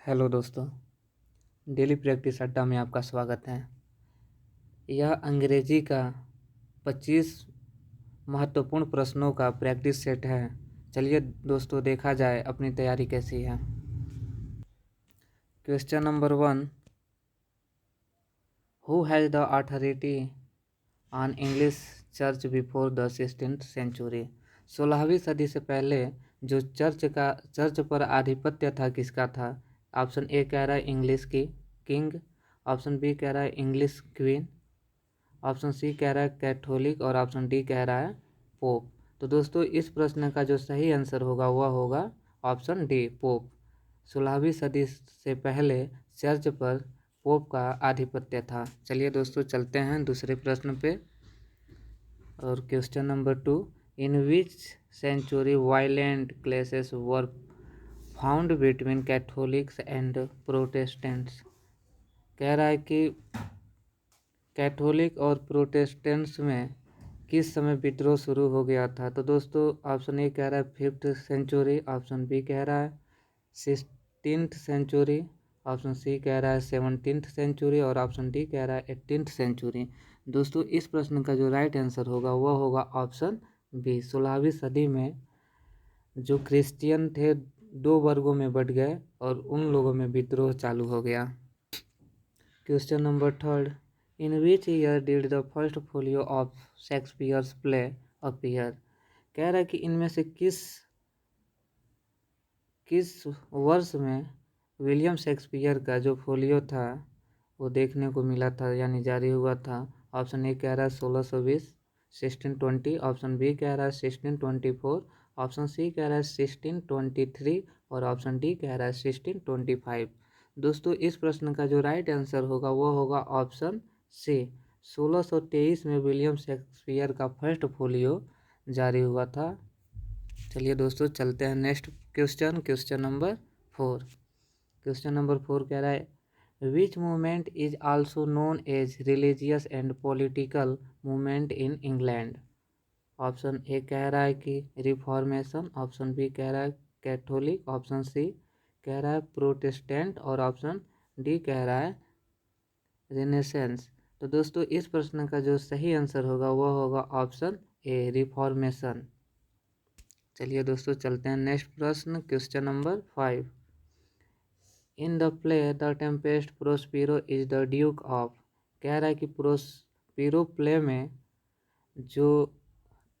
Hello दोस्तों, daily practice अड्डा में आपका स्वागत है। यह अंग्रेजी का 25 महत्वपूर्ण प्रश्नों का प्रैक्टिस सेट है। चलिए दोस्तों, देखा जाए अपनी तैयारी कैसी है। Question number 1, who has the authority on English church before the 16th century. 16वीं सदी से पहले जो चर्च पर आधिपत्य था किसका था। ऑप्शन ए कह रहा है इंग्लिश की किंग, ऑप्शन बी कह रहा है इंग्लिश क्वीन, ऑप्शन सी कह रहा है कैथोलिक और ऑप्शन डी कह रहा है पोप। तो दोस्तों इस प्रश्न का जो सही आंसर होगा वह होगा ऑप्शन डी पोप। 16वीं सदी से पहले चर्च पर पोप का आधिपत्य था। चलिए दोस्तों चलते हैं दूसरे प्रश्न पे। और question number 2, in which century violent clashes were found between Catholics and Protestants. कह रहा है कि कैथोलिक और प्रोटेस्टेंट्स में किस समय विद्रोह शुरू हो गया था। तो दोस्तों ऑप्शन ए कह रहा है 5th सेंचुरी, ऑप्शन बी कह रहा है 16th सेंचुरी, ऑप्शन सी कह रहा है 17th सेंचुरी और ऑप्शन डी कह रहा है 18th सेंचुरी। दोस्तों इस प्रश्न का जो राइट आंसर होगा वह होगा ऑप्शन बी। 16वीं सदी में जो क्रिश्चियन थे दो वर्गों में बट गए और उन लोगों में विद्रोह चालू हो गया। Question number 3, in which year did the first folio of Shakespeare's play appear. कह रहा है कि इनमें से किस वर्ष में विलियम शेक्सपियर का जो फोलियो था वो देखने को मिला था यानी जारी हुआ था। ऑप्शन ए कह रहा है 1620, 1620, ऑप्शन बी कह रहा है 1624, ऑप्शन सी कह रहा है 1623 और ऑप्शन डी कह रहा है 1625। दोस्तों इस प्रश्न का जो राइट आंसर होगा वो होगा ऑप्शन सी। 1623 में विलियम शेक्सपियर का फर्स्ट फोलियो जारी हुआ था। चलिए दोस्तों चलते हैं next question number 4। Question number 4 कह रहा है which movement is also known as religious and political movement in England. Option A कह रहा है कि रिफॉर्मेशन, ऑप्शन बी कह रहा है कैथोलिक, ऑप्शन सी कह रहा है प्रोटेस्टेंट और ऑप्शन डी कह रहा है रेनेसेंस। तो दोस्तों इस प्रश्न का जो सही आंसर होगा वह होगा ऑप्शन ए रिफॉर्मेशन। चलिए दोस्तों चलते हैं नेक्स्ट प्रश्न question number 5। In the play the Tempest Prospero is the duke of. कह रहा है कि प्रोस्पिरो प्ले में जो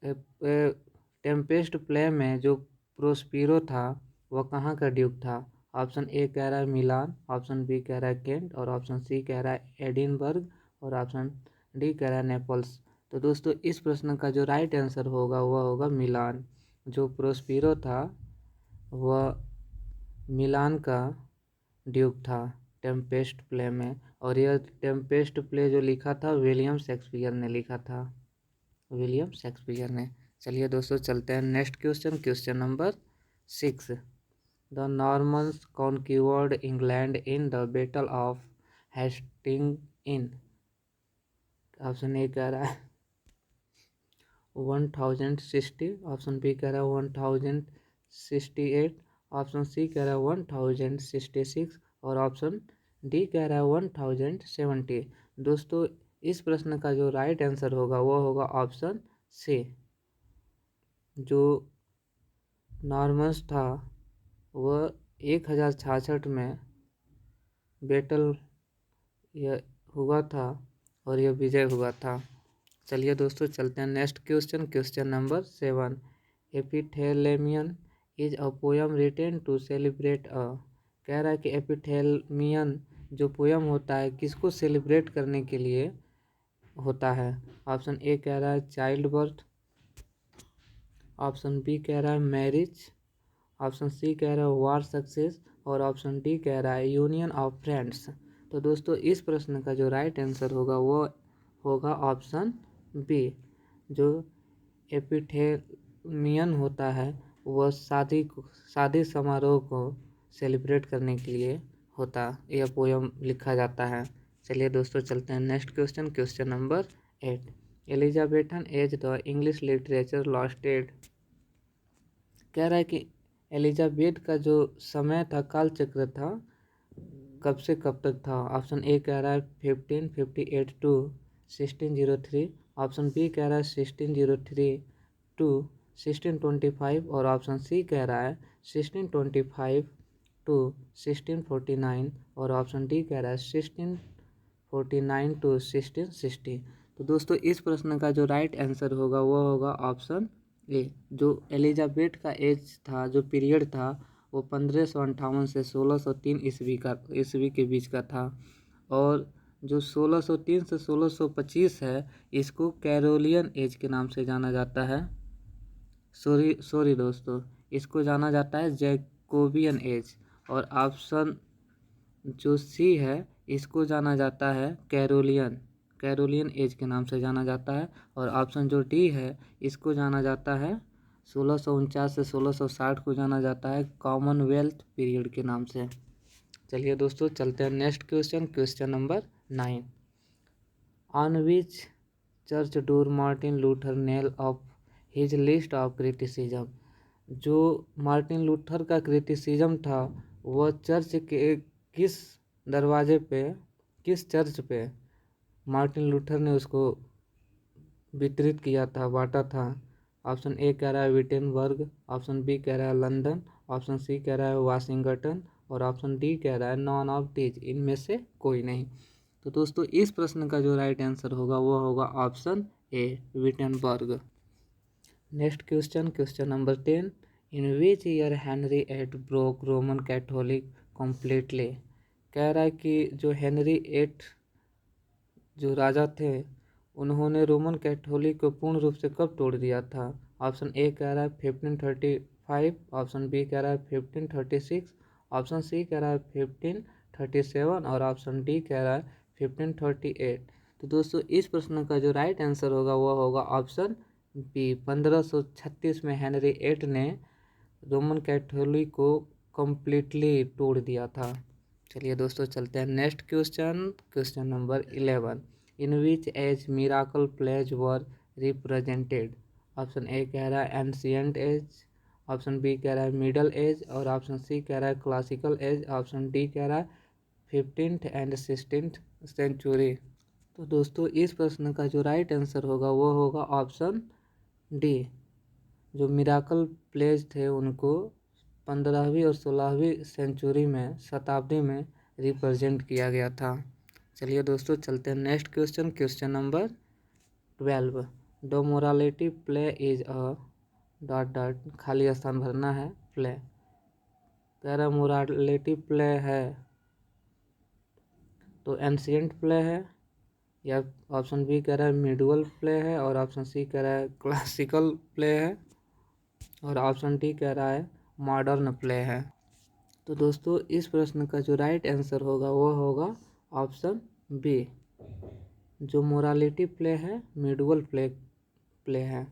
टेम्पेस्ट प्ले में जो प्रोस्पिरो था वह कहाँ का ड्यूक था। ऑप्शन ए कह रहा है मिलान, ऑप्शन बी कह रहा है केंट और ऑप्शन सी कह रहा है एडिनबर्ग और ऑप्शन डी कह रहा है नेपल्स। तो दोस्तों इस प्रश्न का जो राइट आंसर होगा वह होगा मिलान। जो प्रोस्पिरो था वह मिलान का ड्यूक था टेम्पेस्ट प्ले में और यह टेम्पेस्ट प्ले जो लिखा था विलियम शेक्सपियर ने लिखा था, विलियम शेक्सपियर ने। चलिए दोस्तों चलते हैं next question number 6। The Normans conquered England in the battle of Hastings in. Option A कह रहा है 1060, ऑप्शन बी कह रहा है 1068, ऑप्शन सी कह रहा है 1066 और ऑप्शन डी कह रहा है 1070। दोस्तों इस प्रश्न का जो राइट आंसर होगा वो होगा ऑप्शन सी। जो नॉर्मन्स था वह 1066 में बैटल यह हुआ था और यह विजय हुआ था। चलिए दोस्तों चलते हैं next question number 7। Epithalamion is a poem written to celebrate a. कह रहा है कि एपिथेलेमियन जो पोयम होता है किसको सेलिब्रेट करने के लिए होता है। ऑप्शन ए कह रहा है चाइल्ड बर्थ, ऑप्शन बी कह रहा है मैरिज, ऑप्शन सी कह रहा है वार सक्सेस और ऑप्शन डी कह रहा है यूनियन ऑफ फ्रेंड्स। तो दोस्तों इस प्रश्न का जो राइट आंसर होगा वो होगा ऑप्शन बी। जो एपिथेलियन होता है वह शादी समारोह को सेलिब्रेट करने के लिए होता यह पोयम लिखा जाता है। चलिए दोस्तों चलते हैं next question number 8। Elizabethan age the English literature lasted. कह रहा है कि एलिजाबेथ का जो समय था काल चक्र था कब से कब तक था? ऑप्शन ए कह रहा है 1558 टू 1603, ऑप्शन बी कह रहा है 1603 टू 1625 और ऑप्शन सी कह रहा है 1625 टू 1649 और ऑप्शन डी कह रहा है 1649 टू 1660। तो दोस्तों इस प्रश्न का जो राइट आंसर होगा वो होगा ऑप्शन ए। जो एलिजाबेथ का एज था, जो पीरियड था, वो 1558 से 1603 ईस्वी के बीच का था। और जो 1603 से 1625 है, इसको कैरोलियन एज के नाम से जाना जाता है। सॉरी दोस्तों, इसको जाना जाता है जैकोबियन एज। और ऑप्शन जो सी है, इसको जाना जाता है कैरोलियन एज के नाम से जाना जाता है। और ऑप्शन जो डी है, इसको जाना जाता है 1649 से 1660 को जाना जाता है कॉमनवेल्थ पीरियड के नाम से। चलिए दोस्तों चलते हैं next question number 9। On which church door Martin Luther nail of his list of criticism. जो मार्टिन लूथर का क्रिटिसिज्म था, वह चर्च के किस दरवाजे पे, किस चर्च पे मार्टिन लूथर ने उसको वितरित किया था, बांटा था? ऑप्शन ए कह रहा है विटेनबर्ग, ऑप्शन बी कह रहा है लंदन, ऑप्शन सी कह रहा है वाशिंगटन और ऑप्शन डी कह रहा है नॉन ऑफ दीज, इनमें से कोई नहीं। तो दोस्तों इस प्रश्न का जो राइट आंसर होगा वो होगा option A Wittenberg. Next question number 10। In which year Henry eight broke Roman Catholic completely. कह रहा है कि जो हेनरी एट जो राजा थे, उन्होंने रोमन कैथोलिक को पूर्ण रूप से कब तोड़ दिया था? ऑप्शन ए कह रहा है 1535, ऑप्शन बी कह रहा है 1536, ऑप्शन सी कह रहा है 1537 और ऑप्शन डी कह रहा है 1538। तो दोस्तों इस प्रश्न का जो राइट आंसर होगा वो होगा ऑप्शन बी। 1536 में हेनरी एट ने रोमन कैथोलिक को कम्प्लीटली तोड़ दिया था। चलिए दोस्तों चलते हैं next question number 11। In which age miracle plays were represented. Option A कह रहा है एंशियंट एज, ऑप्शन बी कह रहा है मिडल एज और ऑप्शन सी कह रहा है क्लासिकल एज, ऑप्शन डी कह रहा है 15th एंड 16th सेंचुरी। तो दोस्तों इस प्रश्न का जो राइट आंसर होगा वो होगा ऑप्शन डी। जो मिराकल प्लेज थे उनको 15वीं और 16वीं सेंचुरी में, शताब्दी में रिप्रेजेंट किया गया था। चलिए दोस्तों चलते हैं next question number 12। The morality play is a ... खाली स्थान भरना है। प्ले कह रहा मोरालिटी प्ले है तो एंशियंट प्ले है, या ऑप्शन बी कह रहा है मिडवल प्ले है और ऑप्शन सी कह रहा है क्लासिकल प्ले है और ऑप्शन डी कह रहा है मॉडर्न प्ले है। तो दोस्तों इस प्रश्न का जो राइट आंसर होगा वो होगा ऑप्शन बी। जो मोरालिटी प्ले है मिडवल प्ले है।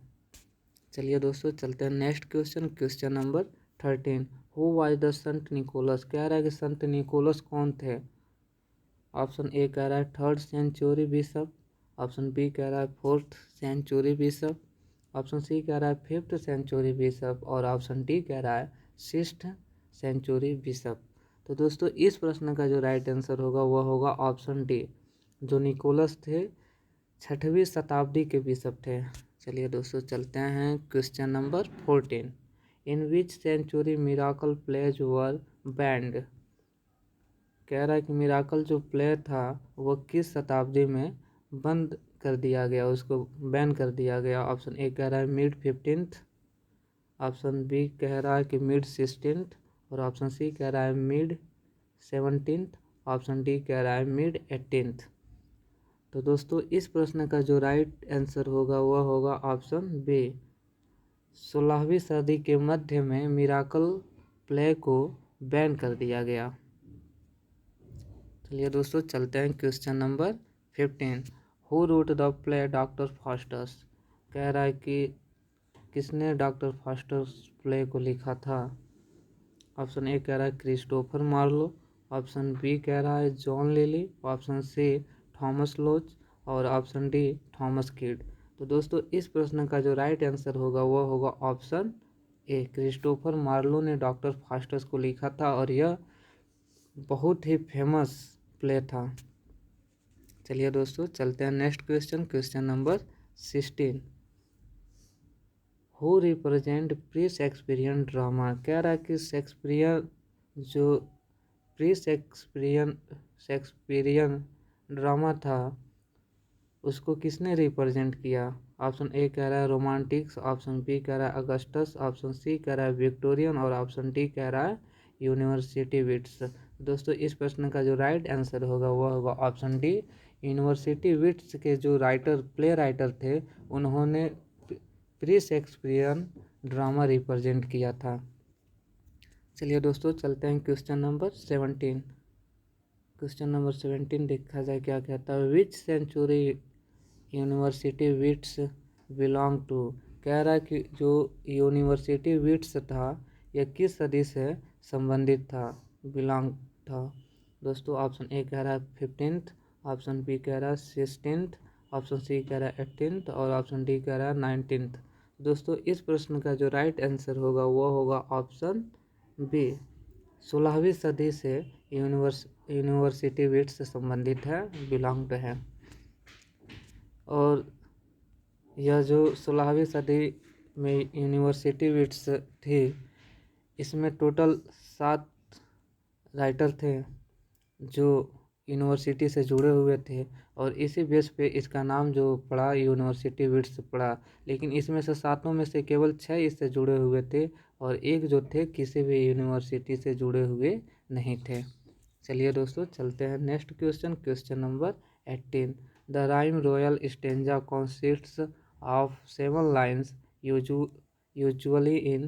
चलिए दोस्तों चलते हैं next question number 13। Who was the Sant Nicholas. कह रहा है कि संत निकोलस कौन थे? ऑप्शन ए कह रहा है 3rd century bishop, option B कह रहा है 4th century bishop, option C कह रहा है 5th सेंचुरी बिशप और ऑप्शन डी कह रहा है 6th सेंचुरी बिशप। तो दोस्तों इस प्रश्न का जो राइट आंसर होगा वह होगा ऑप्शन डी। जो निकोलस थे 6वीं शताब्दी के बिशप थे। चलिए दोस्तों चलते हैं question number 14। In which century miracle plays were banned. कह रहा है कि मिराकल जो प्ले था वो किस शताब्दी में बंद कर दिया गया, उसको बैन कर दिया गया? ऑप्शन ए कह रहा है मिड 15th, ऑप्शन बी कह रहा है कि मिड 16th और ऑप्शन सी कह रहा है मिड 17th, ऑप्शन डी कह रहा है मिड 18th। तो दोस्तों इस प्रश्न का जो राइट आंसर होगा वह होगा ऑप्शन बी। 16वीं सदी के मध्य में मिराकल प्ले को बैन कर दिया गया। चलिए दोस्तों चलते हैं question number 15। Who wrote the play doctor Faustus. कह रहा है कि किसने डॉक्टर फास्टस प्ले को लिखा था? ऑप्शन ए कह रहा है क्रिस्टोफर मार्लो, ऑप्शन बी कह रहा है John Lyly, option C Thomas Lodge और ऑप्शन डी थॉमस किड। तो दोस्तों इस प्रश्न का जो राइट आंसर होगा वह होगा ऑप्शन ए। क्रिस्टोफर मार्लो ने डॉक्टर फास्टस को लिखा था और यह बहुत ही फेमस प्ले था। चलिए दोस्तों चलते हैं next question, question number 16। Who represent pre Shakespearean drama. कह रहा है कि शेक्सपियर जो प्री शेक्सपियरियन ड्रामा था उसको किसने रिप्रेजेंट किया। ऑप्शन ए कह रहा है रोमांटिक्स, ऑप्शन बी कह रहा है अगस्टस, ऑप्शन सी कह रहा है विक्टोरियन और ऑप्शन डी कह रहा है यूनिवर्सिटी विट्स। दोस्तों इस प्रश्न का जो राइट आंसर होगा वह होगा ऑप्शन डी। यूनिवर्सिटी विट्स के जो प्ले राइटर थे उन्होंने प्री शेक्सपियरियन ड्रामा रिप्रेजेंट किया था। चलिए दोस्तों चलते हैं क्वेश्चन नंबर 17। क्वेश्चन नंबर 17 देखा जाए क्या कहता है। Which century university wits belong to. कह रहा है कि जो यूनिवर्सिटी विट्स था यह किस सदी से संबंधित था, बिलोंग था। दोस्तों ऑप्शन ए कह रहा है 15th, ऑप्शन बी कह रहा है 16th, ऑप्शन सी कह रहा है 18th और ऑप्शन डी कह रहा है 19th। दोस्तों इस प्रश्न का जो राइट आंसर होगा वो होगा ऑप्शन बी। 16वीं सदी से यूनिवर्सिटी विट्स से संबंधित है, बिलोंग्ड है। और यह जो 16वीं सदी में यूनिवर्सिटी विट्स थी इसमें टोटल 7 राइटर थे जो यूनिवर्सिटी से जुड़े हुए थे और इसी बेस पे इसका नाम जो पड़ा यूनिवर्सिटी विट्स पड़ा। लेकिन इसमें से 7 में से केवल 6 इससे जुड़े हुए थे और एक जो थे किसी भी यूनिवर्सिटी से जुड़े हुए नहीं थे। चलिए दोस्तों चलते हैं next question, question number 18। The rhyme royal stanza consists of 7 lines usually in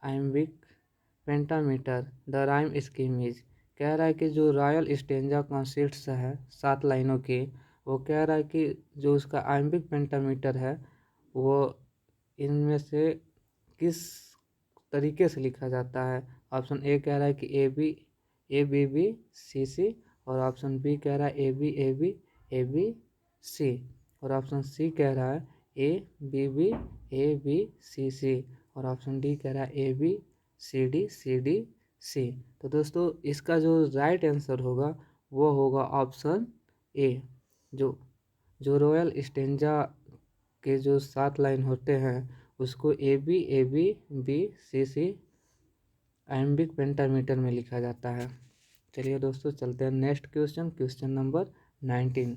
iambic pentameter. The rhyme scheme is। कह रहा है कि जो रॉयल स्टेंजा कॉन्सिस्ट्स है 7 लाइनों की, वो कह रहा है कि जो उसका आइम्बिक पेंटामीटर है वो इनमें से किस तरीके से लिखा जाता है। ऑप्शन ए कह रहा है कि ए बी बी सी सी और ऑप्शन बी कह रहा है ए बी सी और ऑप्शन सी कह रहा है ए बी सी और ऑप्शन डी कह रहा है सी डी सी। तो दोस्तों इसका जो राइट आंसर होगा वो होगा ऑप्शन ए। जो रॉयल स्टेंजा के जो 7 लाइन होते हैं उसको A B B C iambic pentameter में लिखा जाता है। चलिए दोस्तों चलते हैं next question, question number 19।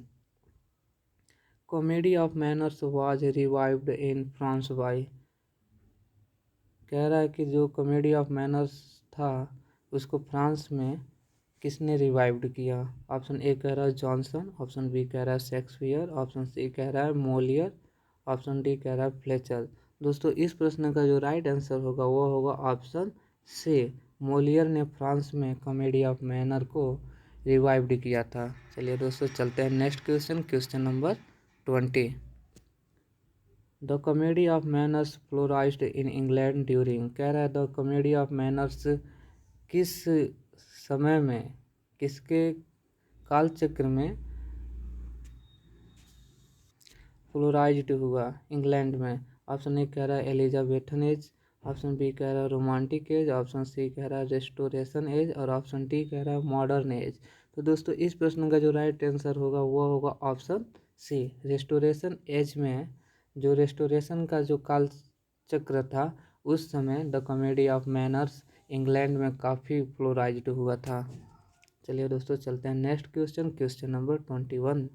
Comedy of manners was revived in France by. कह रहा है कि जो कॉमेडी ऑफ मैनर्स था उसको फ्रांस में किसने रिवाइव्ड किया। ऑप्शन ए कह रहा है जॉनसन, ऑप्शन बी कह रहा है शेक्सपियर, ऑप्शन सी कह रहा है मोलियर, ऑप्शन डी कह रहा है फ्लेचर। दोस्तों इस प्रश्न का जो राइट आंसर होगा वो होगा ऑप्शन सी। मोलियर ने फ्रांस में कॉमेडी ऑफ मैनर को रिवाइव्ड किया था। चलिए दोस्तों चलते हैं next question, question number 20। The comedy of manners flourished in England during. कह रहा है द कॉमेडी ऑफ मैनर्स किस समय में, किसके कालचक्र में फ्लोराइज्ड हुआ इंग्लैंड में। ऑप्शन ए कह रहा है एलिजाबेथन एज, ऑप्शन बी कह रहा है रोमांटिक एज, ऑप्शन सी कह रहा है रेस्टोरेशन एज और ऑप्शन डी कह रहा है मॉडर्न एज। तो दोस्तों इस प्रश्न का जो राइट आंसर होगा वो होगा ऑप्शन सी। रेस्टोरेशन एज में, जो रेस्टोरेशन का जो काल चक्र था उस समय the comedy of manners England में काफ़ी फ्लोराइज्ड हुआ था। चलिए दोस्तों चलते हैं next question, question number 21।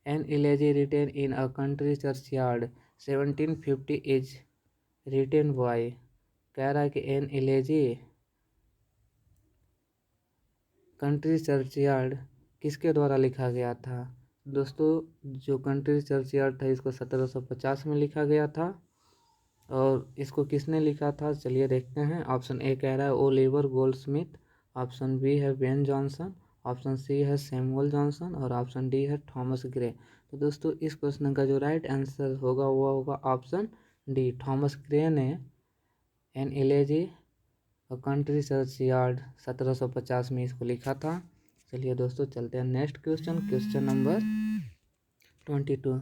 An elegy written in a country churchyard 1750 is written by. कह रहा है कि एन इलेजी कंट्री चर्चयार्ड किसके द्वारा लिखा गया था। दोस्तों जो कंट्री चर्चयार्ड था इसको 1750 में लिखा गया था और इसको किसने लिखा था चलिए देखते हैं। ऑप्शन ए कह रहा है ओलिवर गोल्डस्मिथ, ऑप्शन बी है बेन जॉनसन, ऑप्शन सी है सैमुअल जॉनसन और ऑप्शन डी है थॉमस ग्रे। तो दोस्तों इस प्रश्न का जो राइट आंसर होगा वो होगा ऑप्शन डी। थॉमस ग्रे ने एन एलेजी कंट्री चर्चयार्ड 1750 में इसको लिखा था। चलिए दोस्तों चलते हैं next question, question number 22।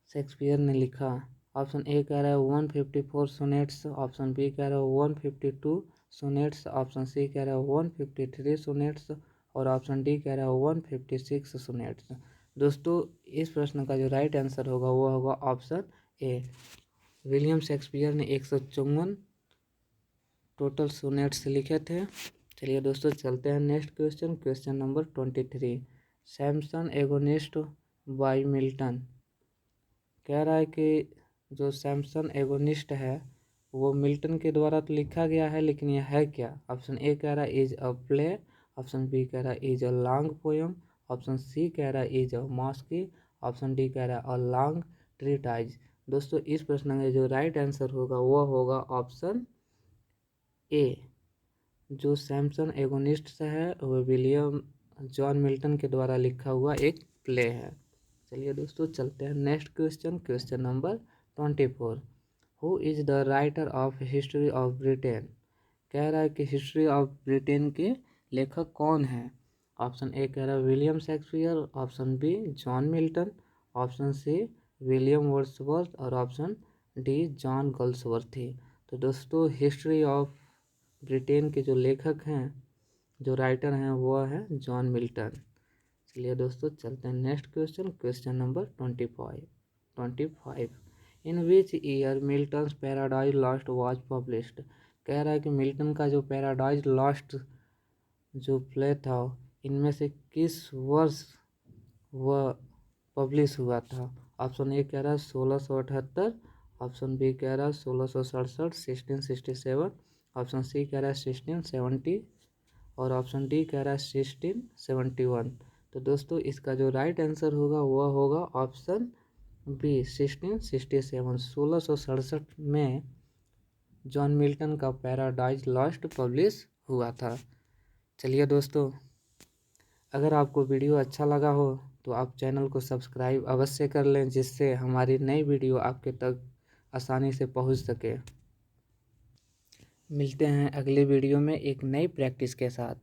Shakespeare ने लिखा। ऑप्शन ए कह रहा है 154 सोनेट्स, ऑप्शन बी कह रहा है 152 सोनेट्स, ऑप्शन सी कह रहा है 153 सोनेट्स और ऑप्शन डी कह रहा है 156 सोनेट्स। दोस्तों इस प्रश्न का जो राइट आंसर होगा वो होगा ऑप्शन ए। विलियम शेक्सपियर ने 154 टोटल सोनेट्स लिखे थे। चलिए दोस्तों चलते हैं next question, question number 23। Samson Agonistes by Milton. कह रहा है कि जो सैमसन एगोनिस्ट है वो मिल्टन के द्वारा तो लिखा गया है, लेकिन यह है क्या? ऑप्शन ए कह रहा है is a play, option B कह रहा है is a long poem, option C कह रहा है is a masque, option D कह रहा है अ लॉन्ग ट्रीटाइज। दोस्तों इस प्रश्न का जो राइट आंसर होगा वो होगा ऑप्शन ए। जो सैमसन एगोनिस्ट है वो विलियम जॉन मिल्टन के द्वारा लिखा हुआ एक प्ले है। चलिए दोस्तों चलते हैं next question, question number 24। Who is the writer of history of Britain. कह रहा है कि हिस्ट्री ऑफ ब्रिटेन के लेखक कौन है? ऑप्शन ए कह रहा है William Shakespeare, option B John Milton, option C William Wordsworth और ऑप्शन डी जॉन गॉल्सवर्थी। तो दोस्तों हिस्ट्री ऑफ ब्रिटेन के जो लेखक हैं, जो राइटर हैं, वो है जॉन मिल्टन। चलिए दोस्तों चलते हैं next question, question number 25। In which year Milton's paradise lost was published. कह रहा है कि मिल्टन का जो पैराडाइज लॉस्ट जो प्ले था इनमें से किस वर्ष वह पब्लिश हुआ था? ऑप्शन ए कह रहा है 1678, ऑप्शन बी कह रहा है 1667 1667, ऑप्शन सी कह रहा है 1670 और ऑप्शन डी कह रहा है 1671। तो दोस्तों इसका जो राइट आंसर होगा वह होगा ऑप्शन बी 1667। 1667 में जॉन मिल्टन का पैराडाइज लॉस्ट पब्लिश हुआ था। चलिए दोस्तों अगर आपको वीडियो अच्छा लगा हो तो आप चैनल को सब्सक्राइब अवश्य कर लें, जिससे हमारी नई वीडियो आपके तक आसानी से पहुंच सके। मिलते हैं अगले वीडियो में एक नई प्रैक्टिस के साथ।